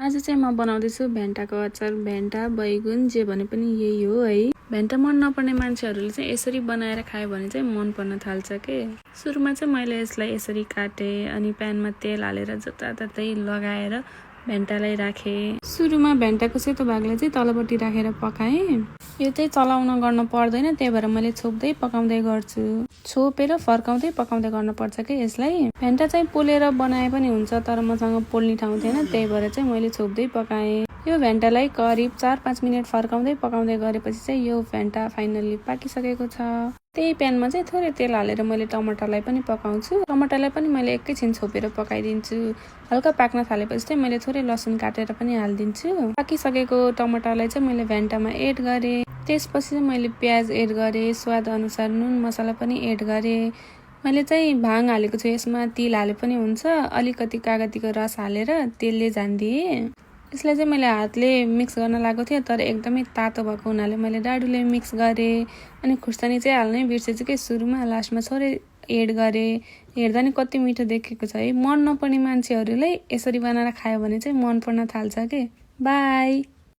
आज चाहिँ म बनाउँदैछु भेन्टाको अचार। भेन्टा बैगुन जे भने पनि यही हो है। भेन्टा मन नपर्ने मान्छेहरूले चाहिँ यसरी बनाएर खायो भने चाहिँ मन पर्न थाल्छ के। सुरुमा चाहिँ मैले यसलाई यसरी काटे अनि प्यानमा तेल हालेर जताततै लगाएर भेन्टालाई राखे। सुरुमा भेन्टाको सेतो भागलाई चाहिँ तलपट्टि राखेर पकाएँ। यो चाहिँ चलाउन गर्न पर्दैन, त्यही भएर मैले छोप्दै पकाउँदै गर्छु। छोपेर फर्काउँदै पकाउँदै गर्न पर्छ के यसलाई। भेन्टा चाहिँ पोलेर बनाए पनि हुन्छ, तर मसँग पोल्ने ठाउँ थिएन, त्यही भएर चाहिँ मैले छोप्दै पकाएँ। यो भेन्टालाई करिब 4-5 मिनट फर्काउँदै पकाउँदै गरेपछि चाहिँ यो भेन्टा फाइनल्ली पाकिसकेको छ। त्यही प्यानमा चाहिँ थोरै तेल हालेर मैले टमाटरलाई पनि पकाउँछु। टमाटरलाई पनि मैले एकैछिन छोपेर पकाइदिन्छु। हल्का पाक्न थालेपछि चाहिँ मैले थोरै लसुन काटेर पनि हालिदिन्छु। पाकिसकेको टमाटरलाई चाहिँ मैले भेन्टामा एड गरेँ। त्यसपछि चाहिँ मैले प्याज एड गरेँ, स्वाद अनुसार नुन मसला पनि एड गरेँ। मैले चाहिँ भाङ हालेको छु यसमा, तिल हाले पनि हुन्छ। अलिकति कागतीको रस हालेर तेलले झानिदिएँ। यसलाई चाहिँ मैले हातले मिक्स गर्न लागेको थिएँ, तर एकदमै तातो भएको हुनाले मैले डाडुले मिक्स गरेँ। अनि खुर्सानी चाहिँ हाल्नै बिर्सेछु कि सुरुमा, लास्टमा थोरै एड गरेँ। हेर्दा नि कति मिठो देखेको छ है। मन नपर्ने मान्छेहरूलाई यसरी बनाएर खायो भने चाहिँ मन पर्न थाल्छ के। बाई।